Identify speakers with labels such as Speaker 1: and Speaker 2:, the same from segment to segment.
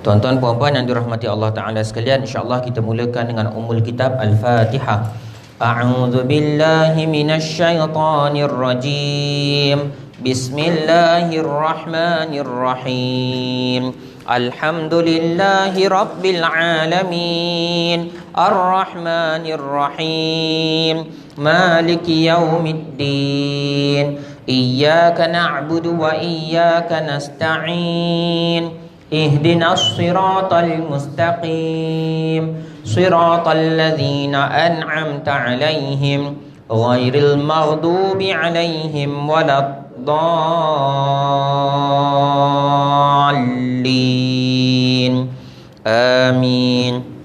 Speaker 1: Tuan-tuan puan-puan yang dirahmati Allah Ta'ala sekalian, insya-Allah kita mulakan dengan Ummul Kitab Al-Fatihah. A'udzu billahi minasy syaithanir rajim. Bismillahirrahmanirrahim. Alhamdulillahi rabbil alamin. Ar-Rahmanir Rahim. Maliki yaumiddin. Iyyaka na'budu wa iyyaka nasta'in. Ihdinas siratal mustaqim. Siratal ladzina an'amta 'alaihim ghairil maghdubi 'alaihim waladdallin. Amin.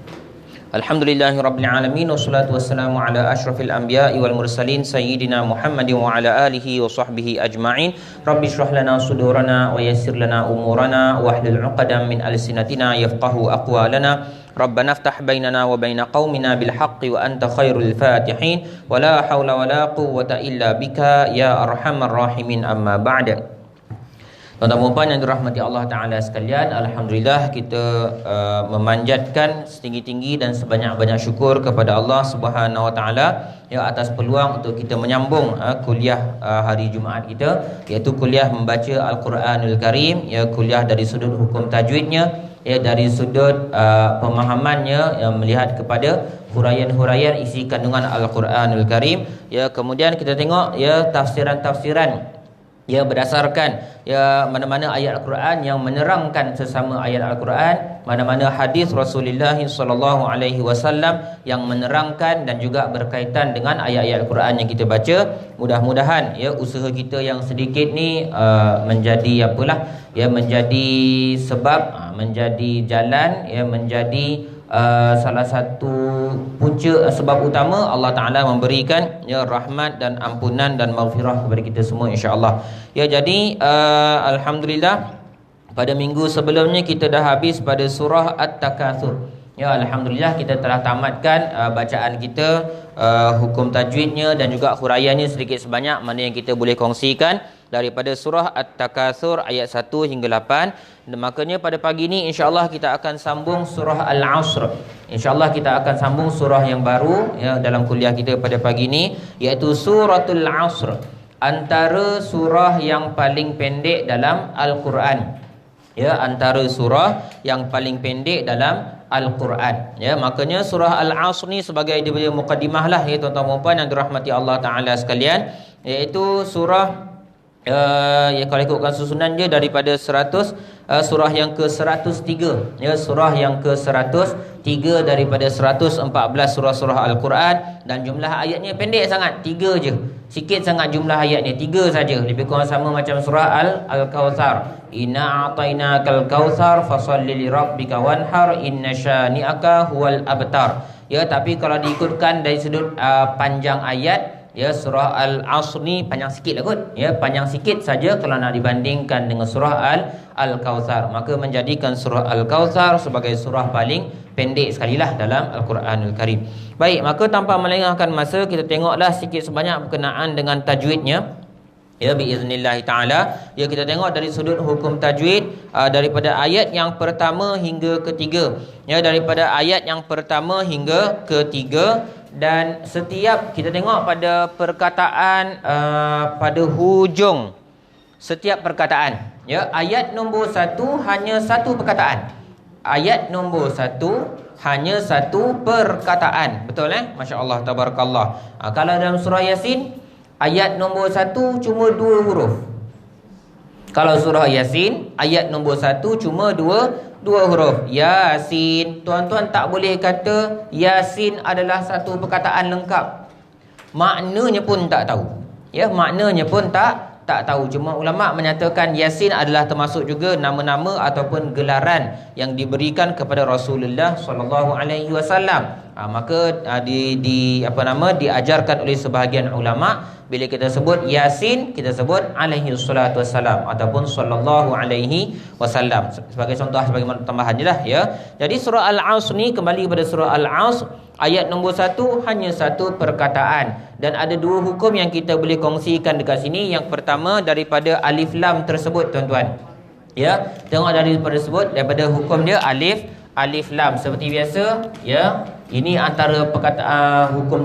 Speaker 1: Alhamdulillahirabbil alamin wassalatu wassalamu ala asyrafil anbiya'i wal mursalin sayyidina Muhammadin wa ala alihi wa sahbihi ajma'in. Rabbi shrah lana sudurana wa yassir lana umurana wahlul 'uqdatam min alsinatina yafqahu aqwalana. Rabbana iftah bainana wa baina qaumina bil haqqi wa anta khairul fatihin wa la haula wa la quwwata illa bika ya arhamar rahimin. Amma ba'da. Tuan-tuan puan yang dirahmati Allah Ta'ala sekalian, alhamdulillah kita memanjatkan setinggi-tinggi dan sebanyak-banyak syukur kepada Allah Subhanahu Wa Ta'ala ya atas peluang untuk kita menyambung kuliah hari Jumaat kita, iaitu kuliah membaca Al-Quranul Karim, ya kuliah dari sudut hukum tajwidnya, ya dari sudut pemahamannya, yang melihat kepada huraian-huraian isi kandungan Al-Quranul Karim, ya kemudian kita tengok ya tafsiran-tafsiran ya berdasarkan ya mana-mana ayat Al-Quran yang menerangkan sesama ayat Al-Quran, mana-mana hadis Rasulullah sallallahu alaihi wasallam yang menerangkan dan juga berkaitan dengan ayat-ayat Al-Quran yang kita baca. Mudah-mudahan ya usaha kita yang sedikit ni menjadi menjadi sebab, menjadi jalan, ya menjadi salah satu punca sebab utama Allah Ta'ala memberikan ya rahmat dan ampunan dan maghfirah kepada kita semua, insya-Allah. Ya jadi alhamdulillah pada minggu sebelumnya kita dah habis pada surah At-Takatsur. Ya alhamdulillah kita telah tamatkan bacaan kita, hukum tajwidnya dan juga huraiannya sedikit sebanyak mana yang kita boleh kongsikan daripada surah At-Takatsur ayat 1 hingga 8. Dan makanya pada pagi ini insya-Allah kita akan sambung surah Al-Asr. Insya-Allah kita akan sambung surah yang baru ya dalam kuliah kita pada pagi ini, iaitu suratul Asr, antara surah yang paling pendek dalam Al-Quran. Ya, antara surah yang paling pendek dalam Al-Quran. Ya, makanya surah Al-Asr ni sebagai dia mukadimah lah ya tuan-tuan dan puan yang dirahmati Allah Ta'ala sekalian, iaitu surah ya kalau ikutkan susunan dia daripada 100 surah yang ke-103, ya surah yang ke-103 daripada 114 surah-surah Al-Quran, dan jumlah ayatnya pendek sangat, 3 je. Sikit sangat jumlah ayatnya, 3 saja. Lebih kurang sama macam surah Al-Kautsar. Inna a'tainakal kautsar fasalli lirabbika wanhar inna syani'aka huwal abtar. Ya, tapi kalau diikutkan dari sudut panjang ayat, ya surah Al-Asr ni panjang sikit lah kot. Ya, panjang sikit saja kalau nak dibandingkan dengan surah Al-Kautsar. Maka menjadikan surah Al-Kautsar sebagai surah paling pendek sekali lah dalam Al-Quranul Karim. Baik, maka tanpa melengahkan masa, kita tengoklah sikit sebanyak berkenaan dengan tajwidnya. Ya biiznillah ta'ala. Ya kita tengok dari sudut hukum tajwid, daripada ayat yang pertama hingga ketiga. Ya, daripada ayat yang pertama hingga ketiga. Dan setiap kita tengok pada perkataan, pada hujung setiap perkataan, ya ayat nombor 1 hanya satu perkataan. Ayat nombor 1 hanya satu perkataan. Betul Masya-Allah tabarakallah. Kalau dalam surah Yasin, ayat nombor 1 cuma 2 huruf. Kalau surah Yasin, ayat nombor 1 cuma 2 huruf. Yasin. Tuan-tuan tak boleh kata Yasin adalah satu perkataan lengkap. Maknanya pun tak tahu. Ya, maknanya pun tak tahu. Cuma ulama menyatakan Yasin adalah termasuk juga nama-nama ataupun gelaran yang diberikan kepada Rasulullah sallallahu alaihi wasallam. Maka diajarkan oleh sebahagian ulama, bila kita sebut Yasin, kita sebut alaihi salatu wassalam ataupun sallallahu alaihi wasallam. Sebagai contoh, sebagai tambahan je lah ya. Jadi surah Al-Asr ni, kembali pada surah Al-Asr, ayat nombor 1 hanya satu perkataan. Dan ada 2 hukum yang kita boleh kongsikan dekat sini. Yang pertama, daripada alif lam tersebut tuan-tuan. Ya, tengok daripada sebut daripada hukum dia alif lam seperti biasa, ya. Ini antara perkataan hukum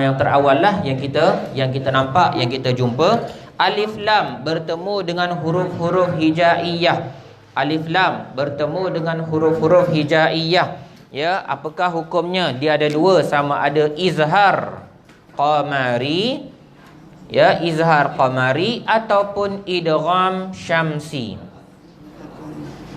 Speaker 1: yang terawal lah yang kita nampak, yang kita jumpa. Alif lam bertemu dengan huruf-huruf hijaiyah. Alif lam bertemu dengan huruf-huruf hijaiyah. Ya, apakah hukumnya? Dia ada dua, sama ada izhar qamari, ya, izhar qamari ataupun idgham syamsi.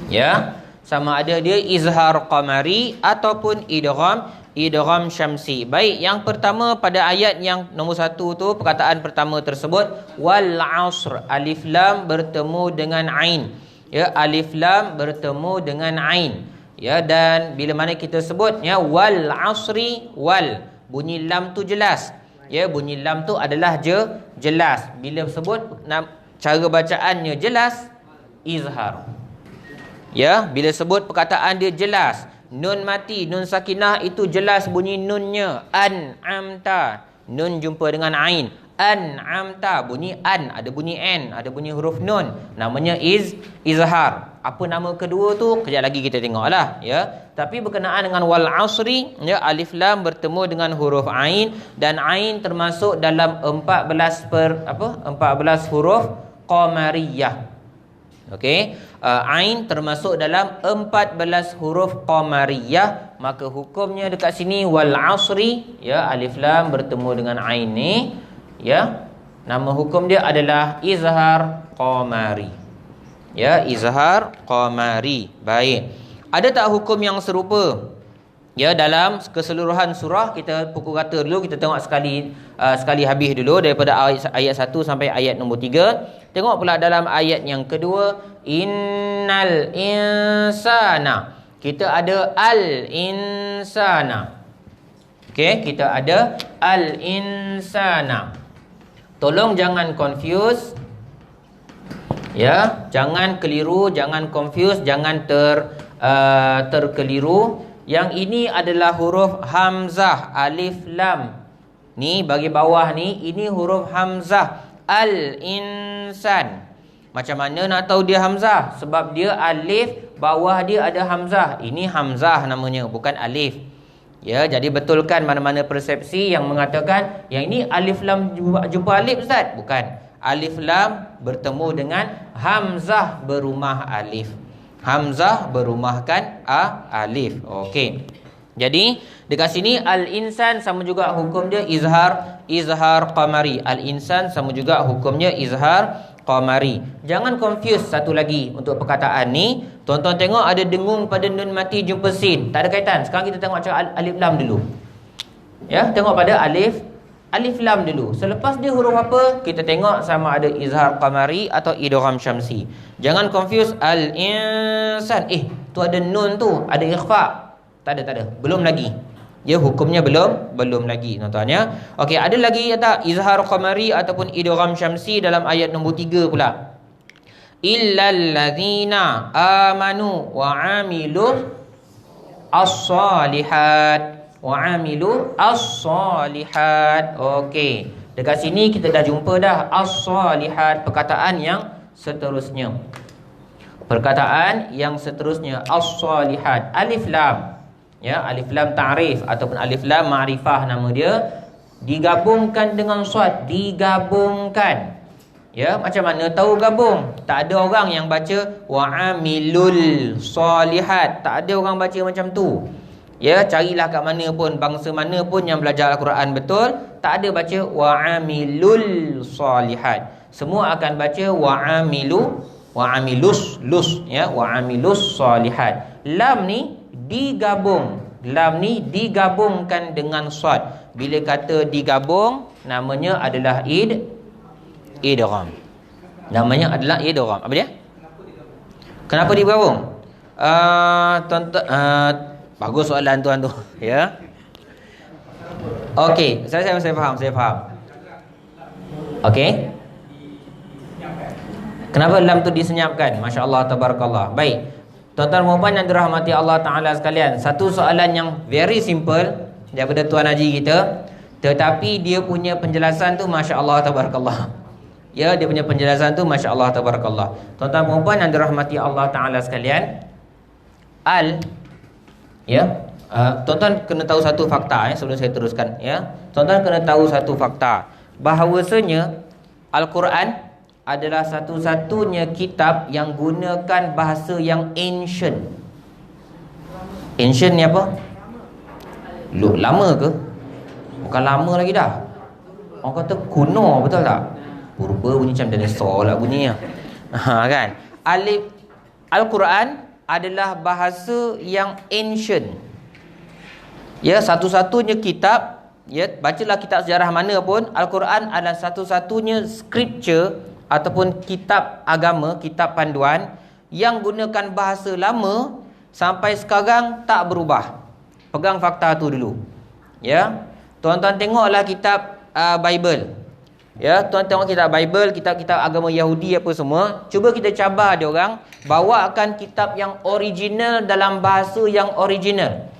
Speaker 1: Ya, sama ada dia izhar qamari ataupun idgham syamsi. Baik, yang pertama pada ayat yang nombor 1 tu, perkataan pertama tersebut wal asr, alif lam bertemu dengan ain. Ya, alif lam bertemu dengan ain. Ya, dan bila mana kita sebut ya wal asri, wal, bunyi lam tu jelas. Ya, bunyi lam tu adalah jelas. Bila sebut cara bacaannya jelas, izhar. Ya, bila sebut perkataan dia jelas, nun mati, nun sakinah itu jelas bunyi nunnya. An'amta, nun jumpa dengan ain. An'amta, bunyi an, ada bunyi n, ada bunyi huruf nun. Namanya izhar. Apa nama kedua tu? Kejap lagi kita tengoklah, ya. Tapi berkenaan dengan wal asri, ya, alif lam bertemu dengan huruf ain, dan ain termasuk dalam 14 huruf qamariyah. Okey, ain termasuk dalam 14 huruf qamariyah, maka hukumnya dekat sini wal asri, ya, alif lam bertemu dengan ain ni, ya, nama hukum dia adalah izhar qamari. Ya, izhar qamari. Baik. Ada tak hukum yang serupa? Ya, dalam keseluruhan surah, kita pukul rata dulu, kita tengok sekali habis dulu daripada ayat 1 sampai ayat nombor 3. Tengok pula dalam ayat yang kedua, innal insana. Kita ada al-insana. Okey, kita ada al-insana. Tolong jangan confuse. Ya, jangan keliru, jangan confuse, jangan terkeliru. Yang ini adalah huruf hamzah, alif lam. Ni bagi bawah ni, ini huruf hamzah, al-insan. Macam mana nak tahu dia hamzah? Sebab dia alif, bawah dia ada hamzah. Ini hamzah namanya, bukan alif. Ya, jadi betulkan mana-mana persepsi yang mengatakan yang ini alif lam jumpa alif, Ustaz. Bukan. Alif lam bertemu dengan hamzah berumah alif. Hamzah berumahkan alif. Okey. Jadi dekat sini al-insan sama juga hukum dia izhar qamari. Al-insan sama juga hukumnya izhar qamari. Jangan confuse satu lagi untuk perkataan ni. Tuan-tuan tengok ada dengung pada nun mati jumpa sin. Tak ada kaitan. Sekarang kita tengok cara alif lam dulu. Ya, tengok pada alif lam dulu. Selepas dia huruf apa, kita tengok sama ada izhar qamari atau idgham syamsi. Jangan confuse al-insan. Tu ada nun tu, ada ikhfa. Tak ada. Belum lagi. Ya, hukumnya belum lagi, tuan-tuan ya. Okey, ada lagi tak izhar qamari ataupun idgham syamsi dalam ayat nombor 3 pula. Illal ladzina amanu wa amilu as-salihat. Okey, dekat sini kita dah jumpa dah as-salihat, perkataan yang seterusnya. As-salihat, alif lam. Ya, alif lam ta'rif ataupun alif lam ma'rifah nama dia, digabungkan dengan shad, digabungkan. Ya, macam mana tahu gabung? Tak ada orang yang baca wa'amilul salihat. Tak ada orang baca macam tu. Ya, carilah kat mana pun, bangsa mana pun yang belajar Al-Quran betul, tak ada baca wa'amilul salihat. Semua akan baca wa'amilus salihat. Lam ni digabungkan dengan shad. Bila kata digabung, namanya adalah idgham. Apa dia? Kenapa digabung? Bagus soalan tuan tu, ya. Okey, saya faham. Okey. Kenapa lam tu disenyapkan? Masya-Allah, tabarakallah. Baik. Tuan-tuan dan puan yang dirahmati Allah Taala sekalian, satu soalan yang very simple daripada tuan haji kita, tetapi dia punya penjelasan tu masya-Allah, tabarakallah. Ya, dia punya penjelasan tu masya-Allah tabarakallah. Tuan-tuan puan-puan yang dirahmati Allah Taala sekalian, ya, tuan-tuan kena tahu satu fakta sebelum saya teruskan ya. Tuan-tuan kena tahu satu fakta bahawasanya Al-Quran adalah satu-satunya kitab yang gunakan bahasa yang ancient. Ancient ni apa? Lama ke? Bukan lama lagi dah. Orang kata kuno, betul tak? Purba bunyi macam dinosaur lah bunyi ya. Kan? Al-Quran adalah bahasa yang ancient. Ya, satu-satunya kitab, ya, bacalah kitab sejarah mana pun, Al-Quran adalah satu-satunya scripture ataupun kitab agama, kitab panduan yang gunakan bahasa lama sampai sekarang tak berubah. Pegang fakta tu dulu. Ya. Tuan-tuan tengoklah kitab Bible. Ya, tuan tengok kitab Bible, kitab-kitab agama Yahudi apa semua. Cuba kita cabar dia orang bawakan kitab yang original dalam bahasa yang original.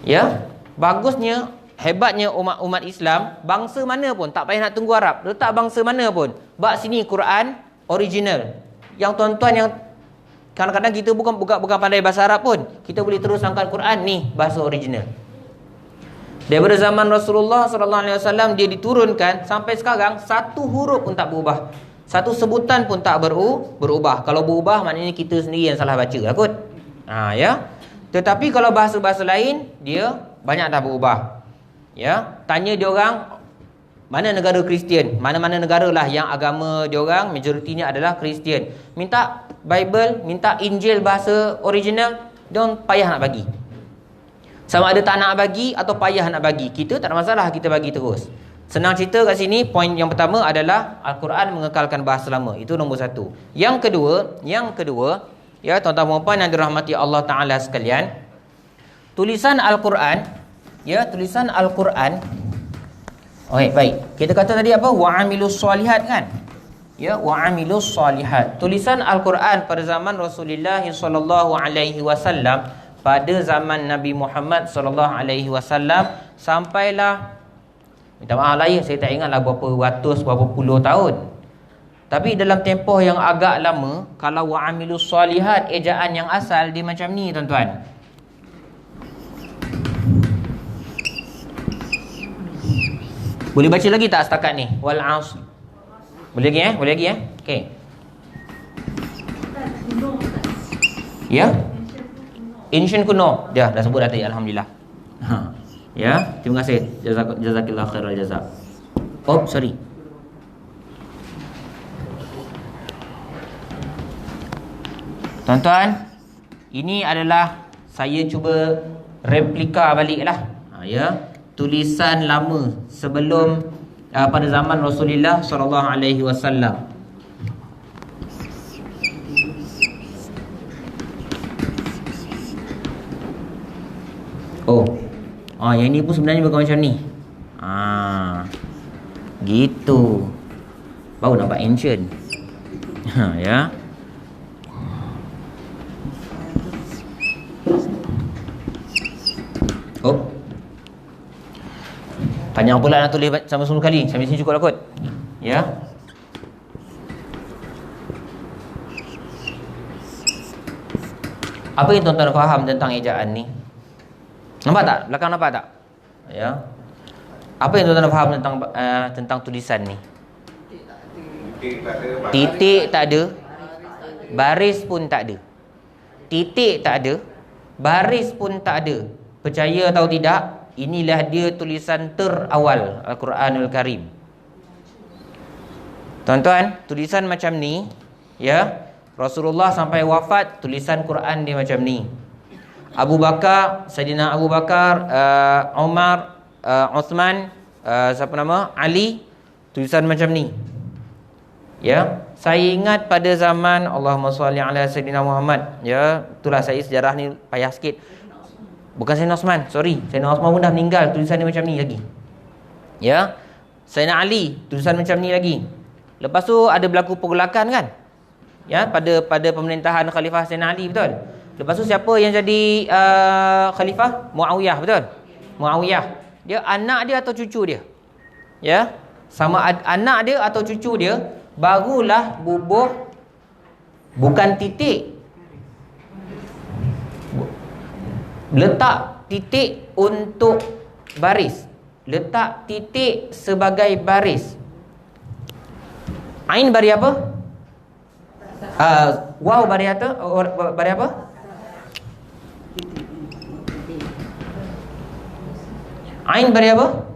Speaker 1: Ya, bagusnya, hebatnya umat Islam, bangsa mana pun tak payah nak tunggu Arab, letak bangsa mana pun, bak sini Quran original. Yang tuan-tuan yang kadang-kadang kita bukan pandai bahasa Arab pun, kita boleh terus angkat Quran ni bahasa original. Daripada zaman Rasulullah SAW dia diturunkan sampai sekarang, satu huruf pun tak berubah, satu sebutan pun tak berubah. Kalau berubah maknanya kita sendiri yang salah baca lah kot. Ya. Tetapi kalau bahasa-bahasa lain dia banyak dah berubah. Ya, tanya dia orang mana negara Kristian, mana-mana negara lah yang agama dia orang majoritinya adalah Kristian. Minta Bible, minta Injil bahasa original, dia orang payah nak bagi. Sama ada tak nak bagi atau payah nak bagi, kita tak ada masalah, kita bagi terus. Senang cerita kat sini, poin yang pertama adalah Al-Quran mengekalkan bahasa lama. Itu nombor satu. Yang kedua, ya tuan-tuan dan puan yang dirahmati Allah Ta'ala sekalian, tulisan Al-Quran, ya, tulisan Al-Quran. Baik. Kita kata tadi apa? Wa'amilus solihat kan? Ya, wa'amilus solihat. Tulisan Al-Quran pada zaman Rasulullah SAW, pada zaman Nabi Muhammad SAW, sampailah, minta maaf lah ya, saya tak ingatlah berapa ratus, berapa puluh tahun. Tapi dalam tempoh yang agak lama, kalau wa'amilus solihat, ejaan yang asal dia macam ni tuan-tuan. Boleh baca lagi tak setakat ni? Wal asr. Boleh lagi Boleh lagi Okey. Ya? Ancient kuno. Dah sebut dah tadi, alhamdulillah. Ya, terima kasih. Jazakillah khairal jazak. Sorry. Tuan-tuan, ini adalah saya cuba replika baliklah. Ya, tulisan lama sebelum pada zaman Rasulullah SAW. Yang ini pun sebenarnya bukan macam ni. Gitu. Baru nampak ancient. Ya. Panjang pula nak tulis sama semua kali. Sampai sini cukup lah kot. Ya. Apa yang tuan-tuan faham tentang ejaan ni? Nampak tak? Belakang nampak tak? Ya. Apa yang tuan-tuan faham tentang tulisan ni? Titik tak ada. Baris pun tak ada. Titik tak ada. Baris pun tak ada. Percaya atau tidak, inilah dia tulisan terawal Al-Quranul Karim. Tuan-tuan, tulisan macam ni, ya, Rasulullah sampai wafat tulisan Quran dia macam ni. Abu Bakar, Sayyidina Abu Bakar, Umar, Uthman, Ali, tulisan macam ni. Ya, saya ingat pada zaman Allahumma salli ala Sayyidina Muhammad. Ya, itulah saya sejarah ni payah sikit. Bukan Sayyidina Osman, sorry. Sayyidina Osman pun dah meninggal, tulisan dia macam ni lagi. Ya, Sayyidina Ali, tulisan macam ni lagi. Lepas tu ada berlaku pergolakan kan? Ya, pada pemerintahan Khalifah Sayyidina Ali, betul? Lepas tu siapa yang jadi Khalifah? Muawiyah, betul? Muawiyah. Dia anak dia atau cucu dia? Ya, sama anak dia atau cucu dia, barulah bubuh bukan titik. Letak titik untuk baris. Letak titik sebagai baris. Ain bari apa? Waw bari apa? Bari apa? Ain bari apa?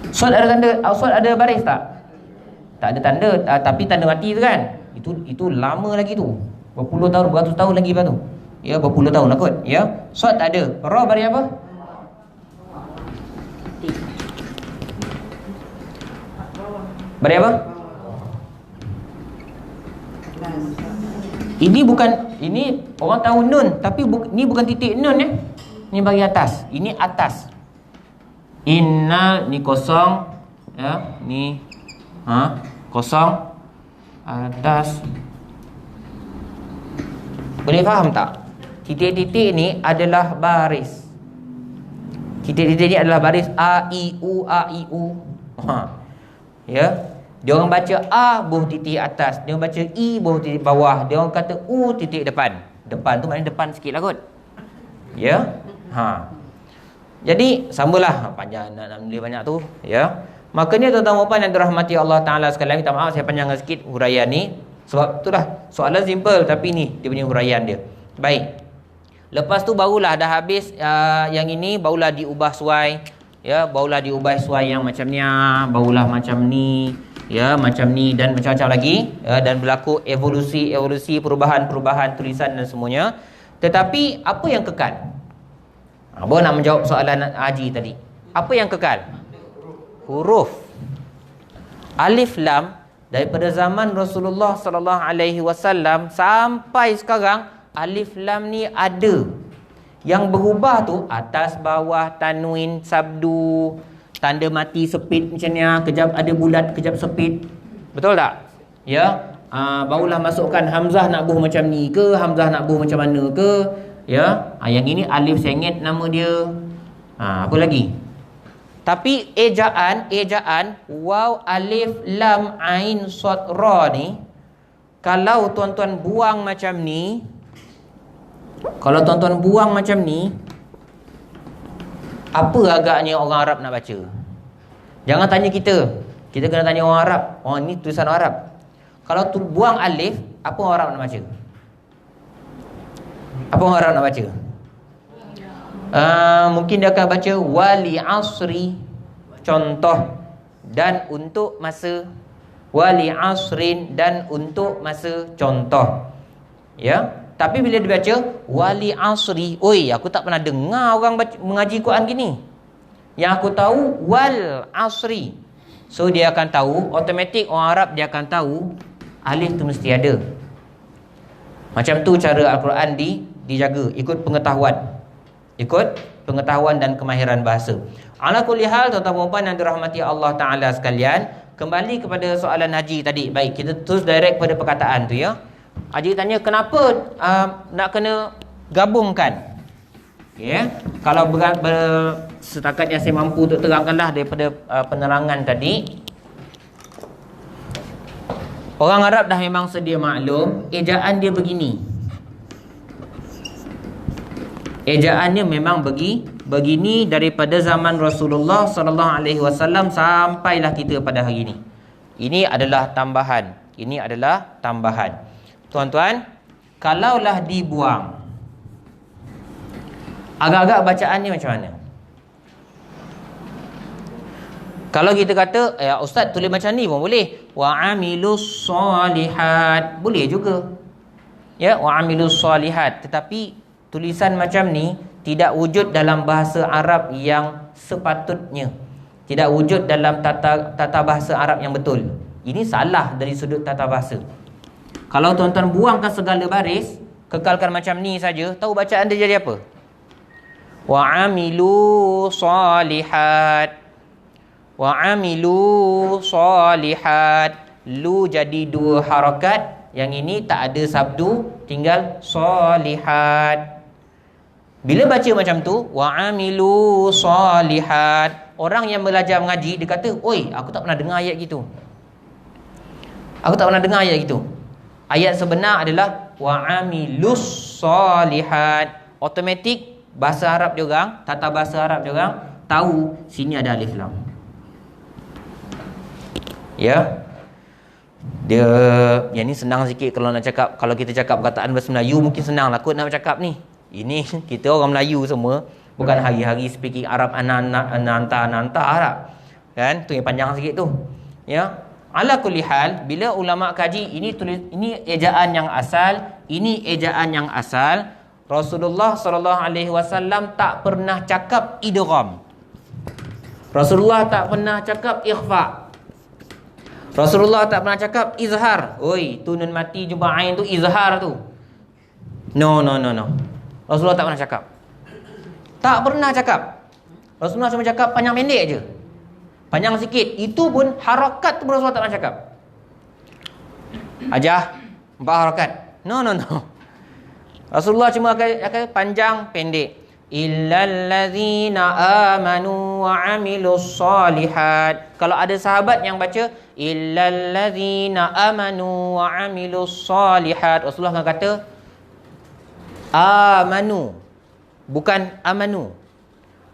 Speaker 1: Sod ada tanda, sod ada baris tak? Tak ada tanda, tapi tanda mati tu kan. Itu lama lagi tu. Berpuluh tahun, beratus tahun lagi lepas tu. Ya, berpuluh tahun lah kot. Ya. Sod tak ada. Ra bari apa? Bari apa? Ini bukan, ini orang tahu nun, tapi ni bukan titik nun ya. Ni bagi atas. Ini atas. Inna ni kosong, ya, ni kosong atas. Boleh faham tak? Titik-titik ni adalah baris. Titik-titik ni adalah baris A I U A I U. Ya. Dia orang baca A buh titik atas, dia orang baca I buh titik bawah, dia orang kata U titik depan. Depan tu maknanya depan sikitlah kot. Ya. Jadi samalah, panjang nak menulis banyak tu, ya. Makanya tuan-tuan dan puan yang dirahmati Allah Taala sekalian, minta maaf saya panjangkan sikit huraian ni. Sebab itulah soalan simple tapi ni dia punya huraian dia. Baik. Lepas tu barulah dah habis yang ini, barulah diubah suai, ya, barulah diubah suai yang macam ni, barulah macam ni, ya, macam ni dan macam-macam lagi, ya, dan berlaku evolusi perubahan tulisan dan semuanya. Tetapi apa yang kekal? Abang nak menjawab soalan Haji tadi. Apa yang kekal? Huruf. Alif lam daripada zaman Rasulullah sallallahu alaihi wasallam sampai sekarang, alif lam ni ada. Yang berubah tu atas bawah, tanwin, sabdu, tanda mati sepit macam ni, kejap ada bulat, kejap sepit. Betul tak? Ya. Barulah masukkan hamzah nak buh macam ni ke, hamzah nak buh macam mana ke. Ya, yang ini alif sengit nama dia. Apa lagi? Tapi ejaan waw alif lam ain sad ra ni, kalau tuan-tuan buang macam ni, apa agaknya orang Arab nak baca? Jangan tanya kita. Kita kena tanya orang Arab. Oh, ni tulisan orang Arab. Kalau tu buang alif, apa orang Arab nak baca? Apa orang Arab nak baca? Mungkin dia akan baca wali asri, contoh, dan untuk masa, wali asrin, dan untuk masa, contoh. Ya. Tapi bila dia baca wali asri, oi, aku tak pernah dengar orang mengaji Quran gini. Yang aku tahu wal asri. So dia akan tahu, automatik orang Arab dia akan tahu alif tu mesti ada. Macam tu cara Al-Quran dijaga, ikut pengetahuan dan kemahiran bahasa. Ala kulli hal, tuan-tuan dan puan yang dirahmati Allah Taala sekalian, kembali kepada soalan Haji tadi. Baik, kita terus direct pada perkataan tu, ya. Haji tanya kenapa nak kena gabungkan. Ya. Kalau setakat yang saya mampu untuk terangkanlah daripada penerangan tadi. Orang Arab dah memang sedia maklum, ejaan dia begini. Ejaannya memang begini daripada zaman Rasulullah sallallahu alaihi wasallam sampailah kita pada hari ini. Ini adalah tambahan. Tuan-tuan, kalaulah dibuang, agak-agak bacaannya macam mana? Kalau kita kata, ya ustaz tulis macam ni pun boleh. Wa amilus solihat, boleh juga. Ya, wa amilus solihat. Tetapi tulisan macam ni tidak wujud dalam bahasa Arab yang sepatutnya. Tidak wujud dalam tata bahasa Arab yang betul. Ini salah dari sudut tata bahasa. Kalau tuan-tuan buangkan segala baris, kekalkan macam ni saja, tahu bacaan dia jadi apa? Wa amilu salihat. Wa amilu salihat. Lu jadi 2 harakat, yang ini tak ada sabdu, tinggal salihat. Bila baca macam tu, wa amilu salihat, orang yang belajar mengaji, dia kata, oi, aku tak pernah dengar ayat gitu. Aku tak pernah dengar ayat gitu. Ayat sebenar adalah wa'amilus solihat. Automatik bahasa Arab dia orang, tata bahasa Arab dia orang tahu sini ada alif lam. Ya. Dia yang ni senang sikit kalau nak cakap. Kalau kita cakap perkataan bahasa Melayu mungkin senang lah kot nak cakap ni. Ini kita orang Melayu semua, bukan hari-hari speaking Arab ananta Arab. Kan? Tu yang panjang sikit tu. Ya. Ala kulli hal, bila ulama kaji ini ejaan yang asal, ini ejaan yang asal, Rasulullah sallallahu alaihi wasallam tak pernah cakap idgham. Rasulullah tak pernah cakap ikhfa. Rasulullah tak pernah cakap izhar. Oi, tu nun mati jumpa ain tu izhar tu. No. Rasulullah tak pernah cakap. Tak pernah cakap. Rasulullah cuma cakap panjang pendek je. Panjang sikit. Itu pun harakat tu Rasulullah tak pernah cakap. Ajah 4 harakat. No. Rasulullah cuma akan panjang pendek. Illal ladzina amanu wa amilus solihat. Kalau ada sahabat yang baca illal ladzina amanu wa amilus solihat, Rasulullah akan kata amanu, bukan amanu.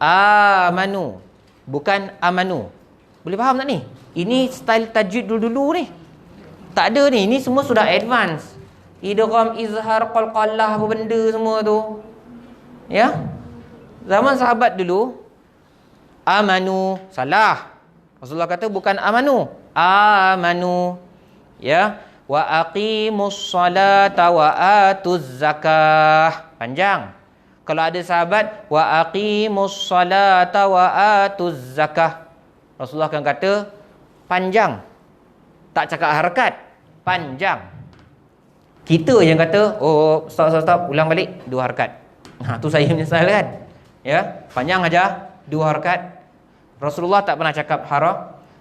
Speaker 1: Amanu, bukan amanu. Boleh faham tak ni? Ini style tajwid dulu-dulu ni. Tak ada ni. Ini semua sudah advance. Idgham, izhar, qalqalah, apa benda semua tu. Ya. Zaman sahabat dulu, amanu, salah. Rasulullah kata bukan amanu. Amanu. Ya. Wa aqimus salata wa atuz zakah. Panjang. Kalau ada sahabat, wa aqimus salata wa atuz zakah, Rasulullah akan kata panjang. Tak cakap harakat, panjang. Kita yang kata, oh stop, ulang balik 2 harakat. Tu saya menyesal kan. Ya, panjang aja 2 harakat. Rasulullah tak pernah cakap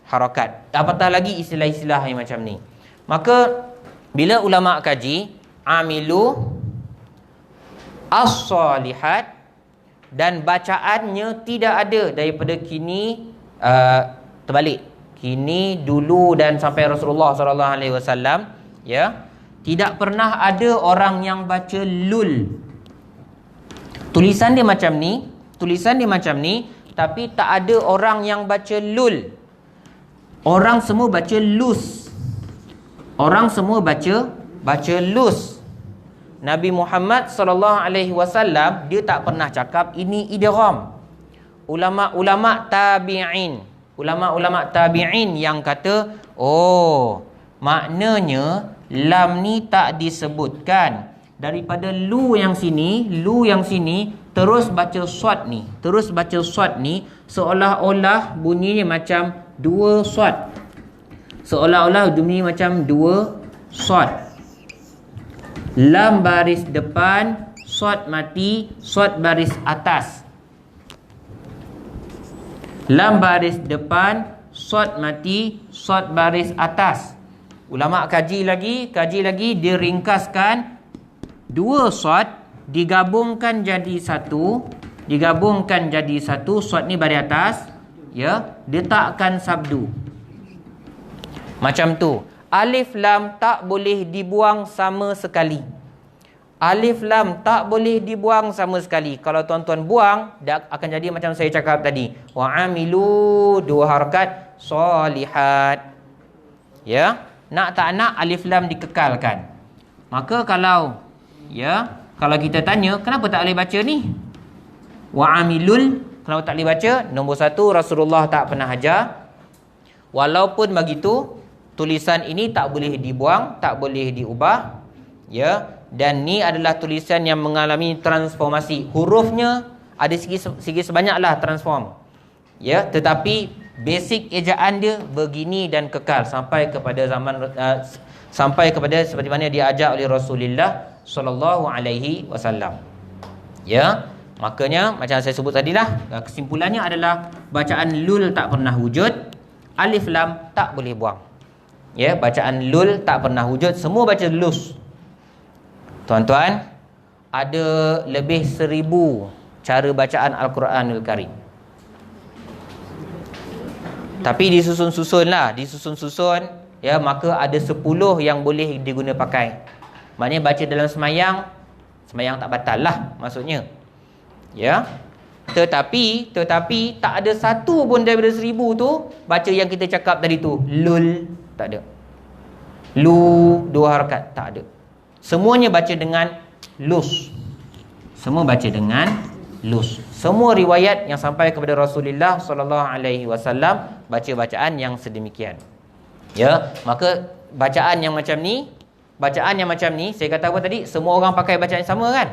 Speaker 1: harakat. Apatah lagi istilah-istilah yang macam ni. Maka bila ulama kaji amilu as-salihat dan bacaannya tidak ada daripada kini terbalik. Kini, dulu dan sampai Rasulullah sallallahu alaihi wasallam, ya. Tidak pernah ada orang yang baca lul. Tulisan dia macam ni, tapi tak ada orang yang baca lul. Orang semua baca lus. Orang semua baca lus. Nabi Muhammad sallallahu alaihi wasallam dia tak pernah cakap ini idgham. Ulama-ulama tabi'in yang kata, oh, maknanya lam ni tak disebutkan. Daripada lu yang sini terus baca shad ni, seolah-olah bunyinya macam 2 shad. Seolah-olah bunyi macam 2 shad. Lam baris depan, shad mati, shad baris atas. Lam baris depan, shad mati, shad baris atas. Ulama kaji lagi, dia ringkaskan 2 shad digabungkan jadi satu, shad ni baris atas, ya, letakkan sabdu. Macam tu. Alif lam tak boleh dibuang sama sekali. Kalau tuan-tuan buang, akan jadi macam saya cakap tadi. Wa amilu 2 harakat solihat. Ya, nak tak nak alif lam dikekalkan. Maka kalau kita tanya, kenapa tak boleh baca ni? Wa amilul, kenapa tak boleh baca? Nombor 1, Rasulullah tak pernah ajar. Walaupun begitu, tulisan ini tak boleh dibuang, tak boleh diubah. Ya, dan ni adalah tulisan yang mengalami transformasi. Hurufnya ada segi sebanyaklah transform. Ya, tetapi basic ejaan dia begini dan kekal sampai kepada seperti mana diajar oleh Rasulullah sallallahu alaihi wasallam. Ya, makanya macam saya sebut tadilah, kesimpulannya adalah bacaan lul tak pernah wujud, alif lam tak boleh buang. Ya, bacaan lul tak pernah wujud, semua baca lus. Tuan-tuan, ada lebih 1000 cara bacaan Al-Quranul Karim. Tapi disusun-susun lah, disusun-susun, ya, maka ada 10 yang boleh diguna pakai. Maknanya baca dalam semayang, semayang tak batal lah maksudnya. Ya. Tetapi tak ada satu pun daripada 1000 tu baca yang kita cakap tadi tu. Lul, tak ada. Lu 2 harakat, tak ada. Semuanya baca dengan lus. Semua baca dengan lus. Semua riwayat yang sampai kepada Rasulullah sallallahu alaihi wasallam baca bacaan yang sedemikian. Ya, maka bacaan yang macam ni, saya kata apa tadi? Semua orang pakai bacaan yang sama kan?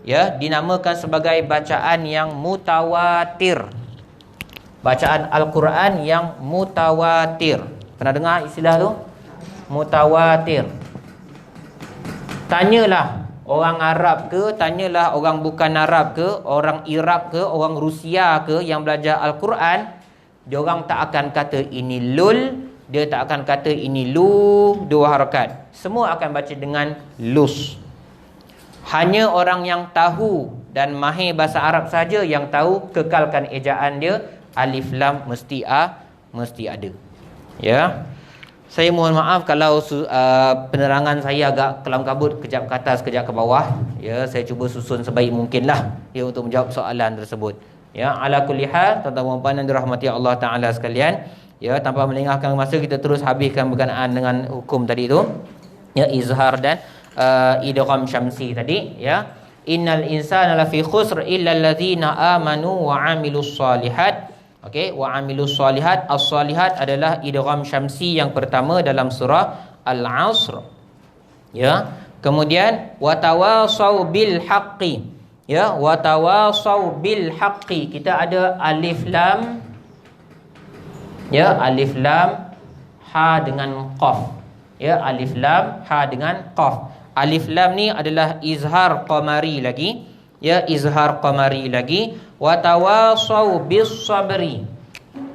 Speaker 1: Ya, dinamakan sebagai bacaan yang mutawatir. Bacaan Al-Quran yang mutawatir. Pernah dengar istilah tu? Mutawatir. Tanyalah orang Arab ke, tanyalah orang bukan Arab ke, orang Iraq ke, orang Rusia ke yang belajar Al-Quran, dia orang tak akan kata ini lul, dia tak akan kata ini lu 2 harakat. Semua akan baca dengan lus. Hanya orang yang tahu dan mahir bahasa Arab saja yang tahu kekalkan ejaan dia. Alif lam mesti ada. Ya. Saya mohon maaf kalau penerangan saya agak kelam kabut, kejap ke atas, kejap ke bawah. Ya, saya cuba susun sebaik mungkinlah ya untuk menjawab soalan tersebut. Ya, ala kulli hal, tuan-tuan dan puan yang dirahmati Allah Taala sekalian, ya, tanpa melengahkan masa kita terus habiskan berkenaan dengan hukum tadi itu. Ya, izhar dan idgham syamsi tadi, ya. Innal insana lafi khusr illa allazina amanu wa amilus solihat. Okey, wa amilus solihat. As-solihat adalah idgham syamsi yang pertama dalam surah Al-Asr. Ya. Kemudian watawasau bil haqqi. Ya, watawasau bil haqqi. Kita ada alif lam. Ya, alif lam ha dengan qaf. Ya, alif lam ha dengan qaf. Alif lam ni adalah izhar qamari lagi. Ya, izhar qamari lagi. Watawasau bis sabri.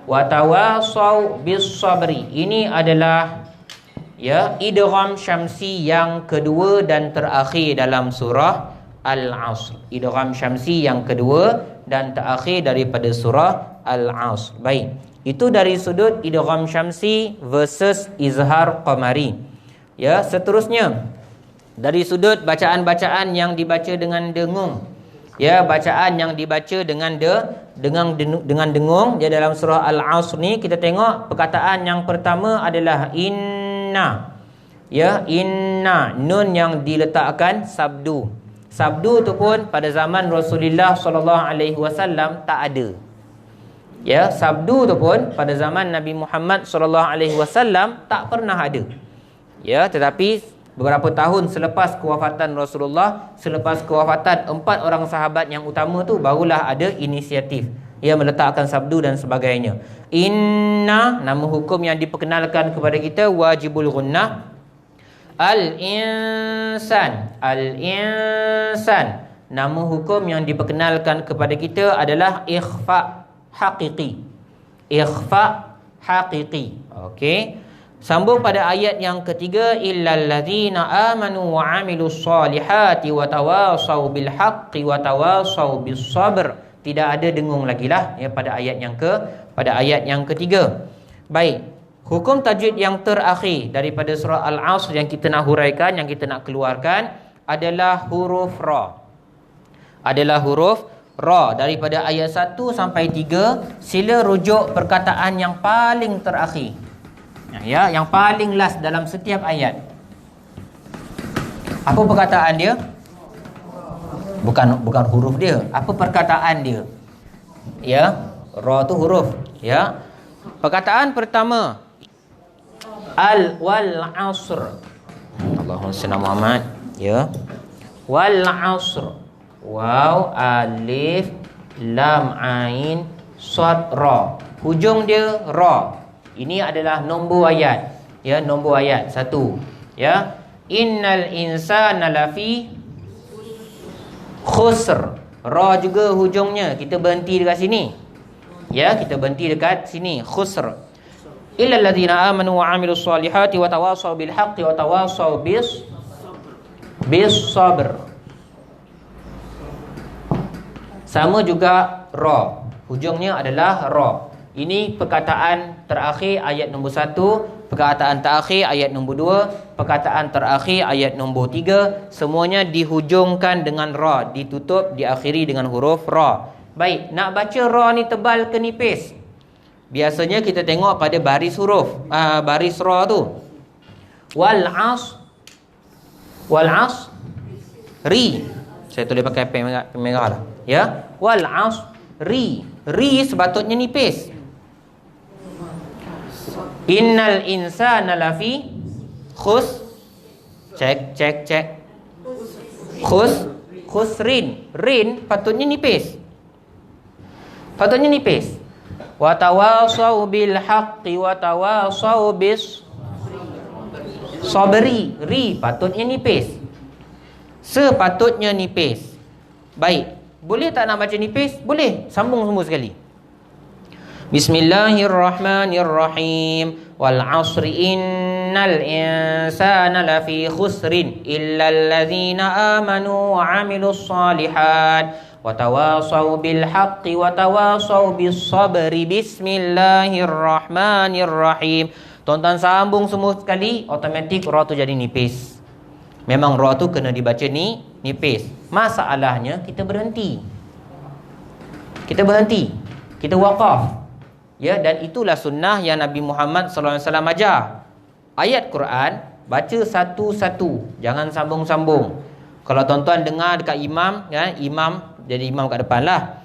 Speaker 1: Watawasau bis sabri. Ini adalah ya idgham syamsi yang kedua dan terakhir dalam surah Al-Asr. Idgham syamsi yang kedua dan terakhir daripada surah Al-Asr. Baik. Itu dari sudut idgham syamsi versus izhar qamari. Ya, seterusnya dari sudut bacaan-bacaan yang dibaca dengan dengung. Ya, bacaan yang dibaca dengan dengung. Ya, dalam surah Al-Asr ni kita tengok perkataan yang pertama adalah inna. Ya, inna, nun yang diletakkan sabdu. Sabdu tu pun pada zaman Rasulullah sallallahu alaihi wasallam tak ada. Ya, sabdu tu pun pada zaman Nabi Muhammad sallallahu alaihi wasallam tak pernah ada. Ya, tetapi beberapa tahun selepas kewafatan Rasulullah, selepas kewafatan 4 orang sahabat yang utama tu, barulah ada inisiatif ia meletakkan sabdu dan sebagainya. Inna, nama hukum yang diperkenalkan kepada kita wajibul gunnah. Al-insan, al-insan, nama hukum yang diperkenalkan kepada kita adalah ikhfa haqiqi. Ikhfa haqiqi. Okey. Sambung pada ayat yang ketiga, illal ladzina amanu wa amilus solihati wa tawasau bil haqqi wa tawasau bis sabr. Tidak ada dengung lagi lah ya pada ayat yang ketiga. Baik, hukum tajwid yang terakhir daripada surah Al-Asr yang kita nak huraikan, yang kita nak keluarkan adalah huruf ra. Adalah huruf ra. Daripada ayat 1 sampai 3, sila rujuk perkataan yang paling terakhir. Ya, yang paling last dalam setiap ayat. Apa perkataan dia? Bukan huruf dia. Apa perkataan dia? Ya, ra tu huruf. Ya. Perkataan pertama, al wal asr. Allahumma salli Muhammad. Ya. Wal asr. Waw, alif, lam, ain, sad, ra. Hujung dia ra. Ini adalah nombor ayat. Ya, nombor ayat 1. Ya. Innal insana lafi khusr. Ra juga hujungnya. Kita berhenti dekat sini. Ya, kita berhenti dekat sini. Khusr. Illal ladzina amanu wa amilus solihati wa tawasau bil haqqi wa tawasau bis sabr. Sama juga ra. Hujungnya adalah ra. Ini perkataan terakhir ayat nombor 1, perkataan terakhir ayat nombor 2, perkataan terakhir ayat nombor 3. Semuanya dihujungkan dengan ra, ditutup, diakhiri dengan huruf ra. Baik, nak baca ra ni tebal ke nipis? Biasanya kita tengok pada baris huruf, baris ra tu. Wal as ri. Saya tulis pakai pen merah lah. Ya. Wal as ri. Ri sepatutnya nipis. Innal insana lafi cek khusrin. Rin patutnya nipis. Wa tawasau bil haqqi wa tawasau bis sabri. Ri patutnya nipis. Sepatutnya nipis. Baik. Boleh tak nak baca nipis? Boleh. Sambung semua sekali. Bismillahirrahmanirrahim. Wal 'asri innal insana lafi khusrin illal ladzina amanu wa 'amilus shalihat wa tawasau bil haqqi wa tawasau bis sabri. Bismillahirrahmanirrahim. Tuan-tuan sambung semua sekali, automatik ra tu jadi nipis. Memang ra tu kena dibaca nipis. Masalahnya kita berhenti. Kita waqaf. Ya, dan itulah sunnah yang Nabi Muhammad SAW ajar. Ayat Quran baca satu-satu, jangan sambung-sambung. Kalau tuan-tuan dengar dekat imam, ya, imam jadi imam kat depan lah.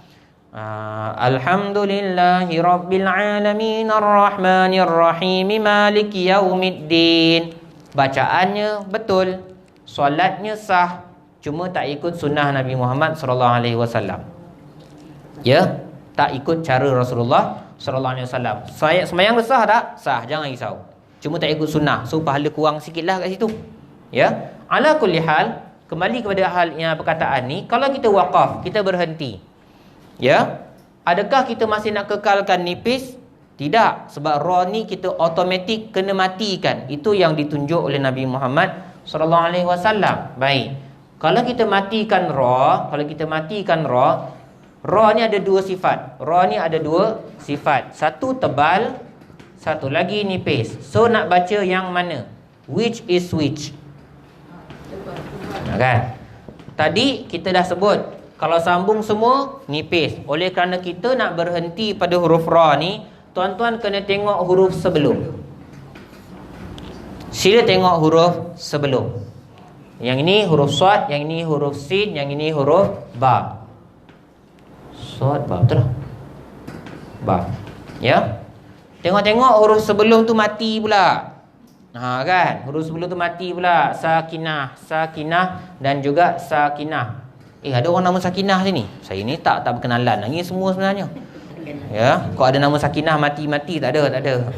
Speaker 1: Alhamdulillahi rabbil alamin arrahmanir rahim maliki yaumiddin. Bacaannya betul, solatnya sah, cuma tak ikut sunnah Nabi Muhammad SAW. Ya, tak ikut cara Rasulullah SAW. Sembahyang sah tak? Sah, jangan risau. Cuma tak ikut sunnah, so pahala kurang sikit lah kat situ. Ya, ala kulli hal, kembali kepada hal yang perkataan ni, kalau kita waqaf, kita berhenti, ya, adakah kita masih nak kekalkan nipis? Tidak, sebab ra ni kita automatik kena matikan. Itu yang ditunjuk oleh Nabi Muhammad SAW. Baik, kalau kita matikan ra, ra ni ada dua sifat. Satu tebal, satu lagi nipis. So nak baca yang mana? Which is which? Kan? Tadi kita dah sebut, kalau sambung semua nipis. Oleh kerana kita nak berhenti pada huruf ra ni, tuan-tuan kena tengok huruf sebelum. Sila tengok huruf sebelum. Yang ini huruf sad, yang ini huruf sin, yang ini huruf ba. Sad, ba, betul lah. Ba. Ya. Tengok-tengok huruf sebelum tu mati pula. Kan? Huruf sebelum tu mati pula. Sakinah dan juga sakinah. Ada orang nama Sakinah sini? Saya ni tak berkenalan. Ini semua sebenarnya. Ya, kau ada nama Sakinah mati-mati tak ada.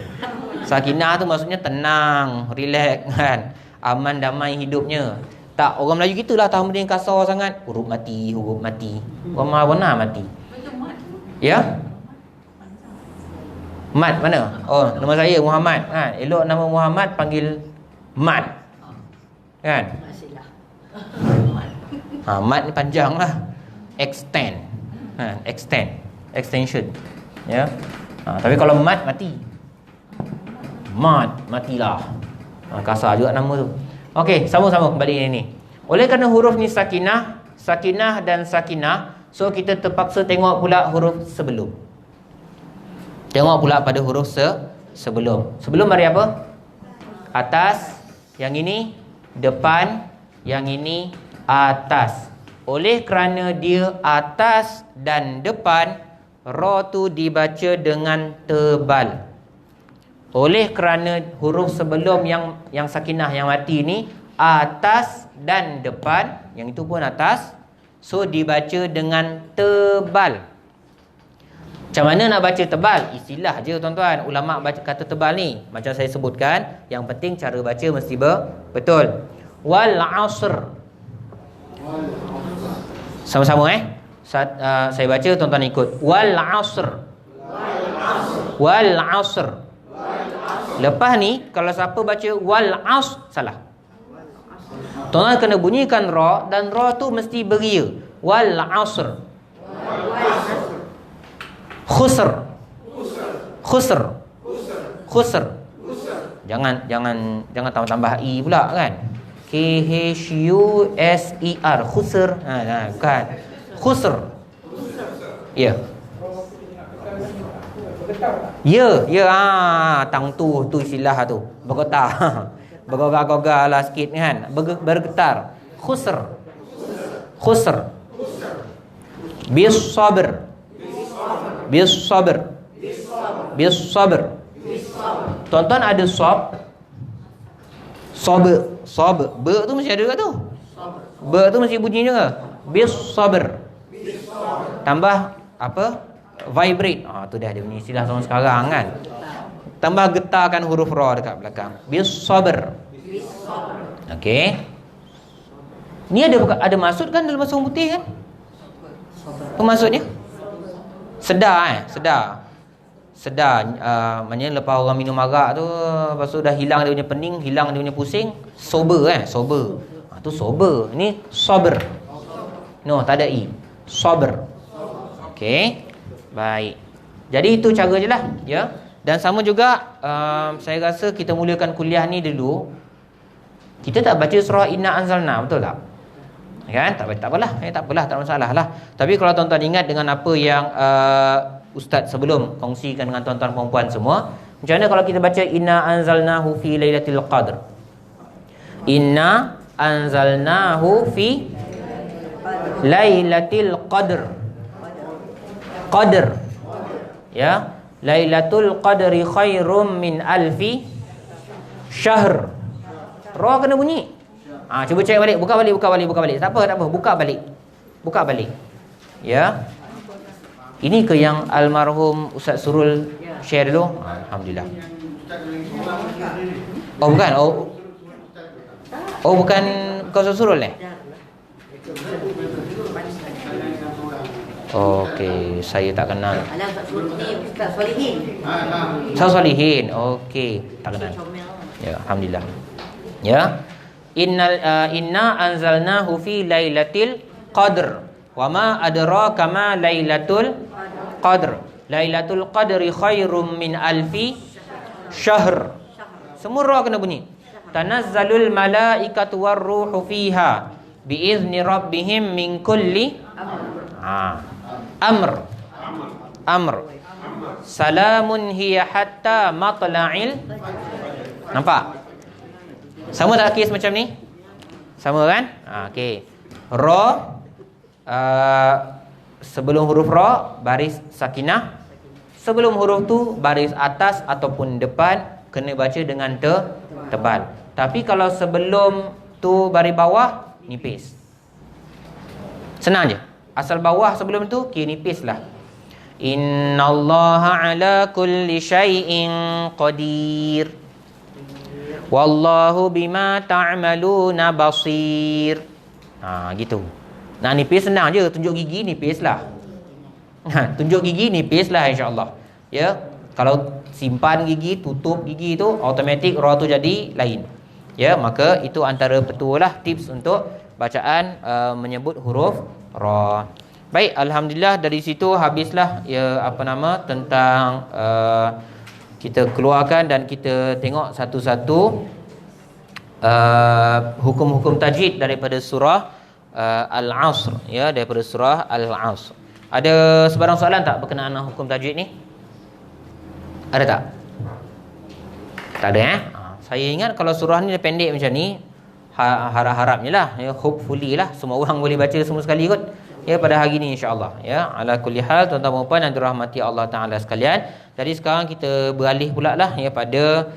Speaker 1: Sakinah tu maksudnya tenang, relax kan. Aman damai hidupnya. Tak, orang Melayu gitulah, tahu benda yang kasar sangat. Huruf mati. Orang mana mati? Ya? Mat mana? Oh, nama saya Muhammad. Elok nama Muhammad panggil Mat. Kan? Mat ni panjang lah. Extension. Ya. Tapi kalau Mat mati. Matilah. Kasar juga nama tu. Okey, sama-sama kembali ini. Oleh kerana huruf ni sakinah dan sakinah, so kita terpaksa tengok pula huruf sebelum. Tengok pula pada huruf sebelum. Sebelum mari apa? Atas. Yang ini depan. Yang ini atas. Oleh kerana dia atas dan depan, ra tu dibaca dengan tebal. Oleh kerana huruf sebelum yang sakinah yang mati ni atas dan depan, yang itu pun atas, so dibaca dengan tebal. Macam mana nak baca tebal? Istilah je tuan-tuan. Ulama' baca kata tebal ni, macam saya sebutkan, yang penting cara baca mesti betul. Wal 'asr. Sama-sama saya baca, tuan-tuan ikut. Wal 'asr. Wal 'asr. Lepas ni kalau siapa baca wal 'asr salah. Tuan-tuan kena bunyikan ra, dan ra tu mesti beria. Wal 'asr. Khusr. Khusr. Khusr. Jangan tambah i pula kan. KHUSER. Khusr. Bukan. Khusr. Ya. Tang tu istilah tu. Bergetar. Bergogar-gogar lah sikit kan. Bergetar. Khusr. Bis sabr. Tuan-tuan ada sob. Ba tu mesti ada ke tu? Ba tu mesti bunyi juga. Bis sabr. Tambah apa? Vibrate. Tu dah dia punya istilah zaman sekarang kan. Tambah getarkan huruf ra dekat belakang. Bis sabr. Okey. Ni ada maksud kan dalam bahasa orang putih kan? Apa maksudnya? Sedar. Maknanya lepas orang minum arak tu, lepas tu dah hilang dia punya pening, hilang dia punya pusing, sober. Tu sober. Ini sabr. No, tak ada i. Sabr. Okey. Baik. Jadi itu cara je lah, ya. Dan sama juga saya rasa kita mulakan kuliah ni dulu. Kita tak baca surah Inna Anzalna, betul tak? Kan? Tak apalah, tak masalah lah. Tapi kalau tuan-tuan ingat dengan apa yang ustaz sebelum kongsikan dengan tuan-tuan perempuan semua, macam mana kalau kita baca Inna Anzalnahu fi Lailatul Qadr. Inna Anzalnahu fi Lailatul Qadr. Qadr. Ya, Lailatul Qadri khairum min alfi syahr. Ra kena bunyi. Cuba cek balik, buka balik. Tak apa, buka balik. Ya. Ini ke yang almarhum Ustaz Surul share dulu? Alhamdulillah. Oh bukan. Bukan kau Ustaz Surul ni? Okey, saya tak kenal. Ustaz Solihin. Ustaz Solihin. Okey, tak kenal. Ya, alhamdulillah. Ya. Inna anzalnahu fi Lailatul Qadr. Wa ma adraka ma Lailatul Qadr. Lailatul Qadri khairum min alfi syahr. Semua ra kena bunyi. Tanazzalul malaikatu warruhu fiha biizni rabbihim min kulli amr. Salamun hiya hatta matla'il. Nampak? Sama tak kes macam ni? Sama kan? Okey. Ra sebelum huruf ra baris sakinah. Sebelum huruf tu baris atas ataupun depan kena baca dengan tebal. Tapi kalau sebelum tu baris bawah nipis. Senang je. Asal bawah sebelum tu kira nipis lah. Innallaha ala kulli syai'in qadir. Wallahu bima ta'maluna basir. Gitu. Nah, nipis senang je. Tunjuk gigi nipis lah. Tunjuk gigi nipis lah insyaAllah. Ya. Kalau simpan gigi, tutup gigi tu, automatik ra tu jadi lain. Ya, maka itu antara betul lah tips untuk bacaan menyebut huruf ra. Baik, alhamdulillah dari situ habislah tentang kita keluarkan dan kita tengok satu-satu hukum-hukum tajwid daripada surah Al-Asr, ya, daripada surah Al-Asr. Ada sebarang soalan tak berkenaan dengan hukum tajwid ni? Ada tak? Tak ada Saya ingat kalau surah ni dia pendek macam ni, harap-harapnya lah, ya, hopefully lah semua orang boleh baca semua sekali kot. Ya, pada hari ni insya-Allah, ya. Ala kulli hal, tuan-tuan dan puan yang dirahmati Allah Taala sekalian. Jadi sekarang kita beralih pula lah, ya, pada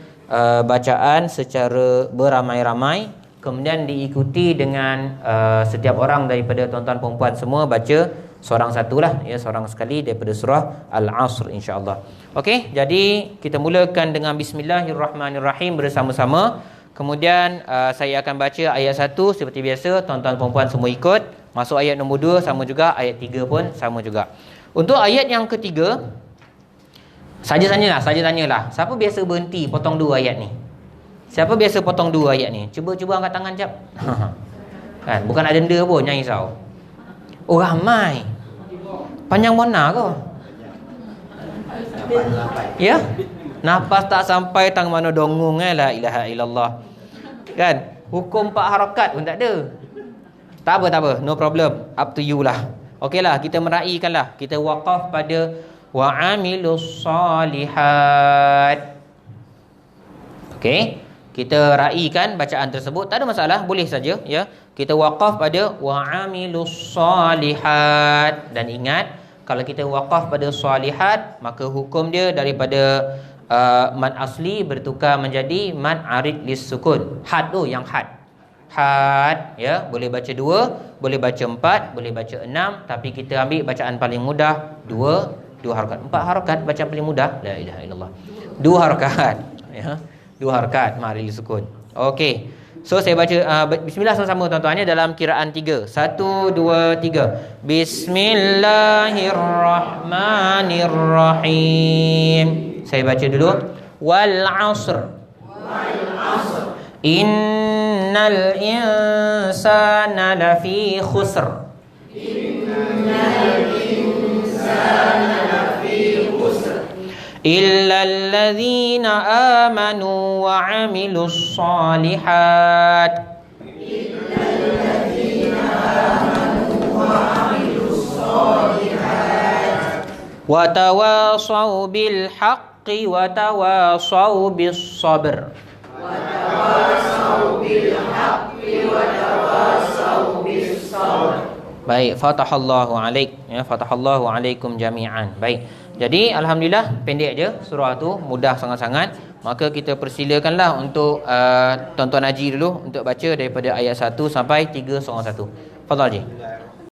Speaker 1: bacaan secara beramai-ramai, kemudian diikuti dengan setiap orang daripada tuan-tuan perempuan semua baca seorang satulah, ya, seorang sekali daripada surah Al-Asr insya-Allah. Okey, jadi kita mulakan dengan bismillahirrahmanirrahim bersama-sama. Kemudian saya akan baca ayat 1 seperti biasa, tuan-tuan perempuan semua ikut. Masuk ayat nombor 2 sama juga, ayat 3 pun sama juga. Untuk ayat yang ketiga, saja tanyalah. Siapa biasa berhenti potong 2 ayat ni? Siapa biasa potong 2 ayat ni? Cuba angkat tangan jap. Kan, bukan ada denda pun, jangan risau. Oh, ramai. Panjang mana kau? Ya, nafas tak sampai tang mana dongong la ilaha illallah. Kan? Hukum 4 harakat pun tak ada. Tak apa, no problem. Up to you lah. Okeylah, kita meraihkan lah. Kita waqaf pada wa amilus salihat. Okey, kita raihkan bacaan tersebut, tak ada masalah, boleh saja ya. Kita waqaf pada wa amilus salihat, dan ingat kalau kita waqaf pada salihat, maka hukum dia daripada mad asli bertukar menjadi mad arid lis sukun. Had tu yang had ya, boleh baca 2, boleh baca 4, boleh baca 6, tapi kita ambil bacaan paling mudah 2 harakat. 4 harakat bacaan paling mudah, la ilaha illallah. 2 harakat ya. 2 harakat mad arid lis sukun. Okey. So saya baca bismillah sama-sama tuan-tuannya dalam kiraan 3. 1 2 3. Bismillahirrahmanirrahim. Saya baca dulu. Wal 'asr. Innal insana lafi khusr. إلا الذين آمنوا وعملوا الصالحات وتواصوا بالحق وتواصوا بالصبر. Baik, fatahallahu alaik ya, fatahallahu alaikum jami'an. Baik. Jadi alhamdulillah pendek je surah tu, mudah sangat-sangat. Maka kita persilakanlah untuk tuan-tuan Haji dulu untuk baca daripada ayat 1 sampai 3 surah 1. Fadhal Haji.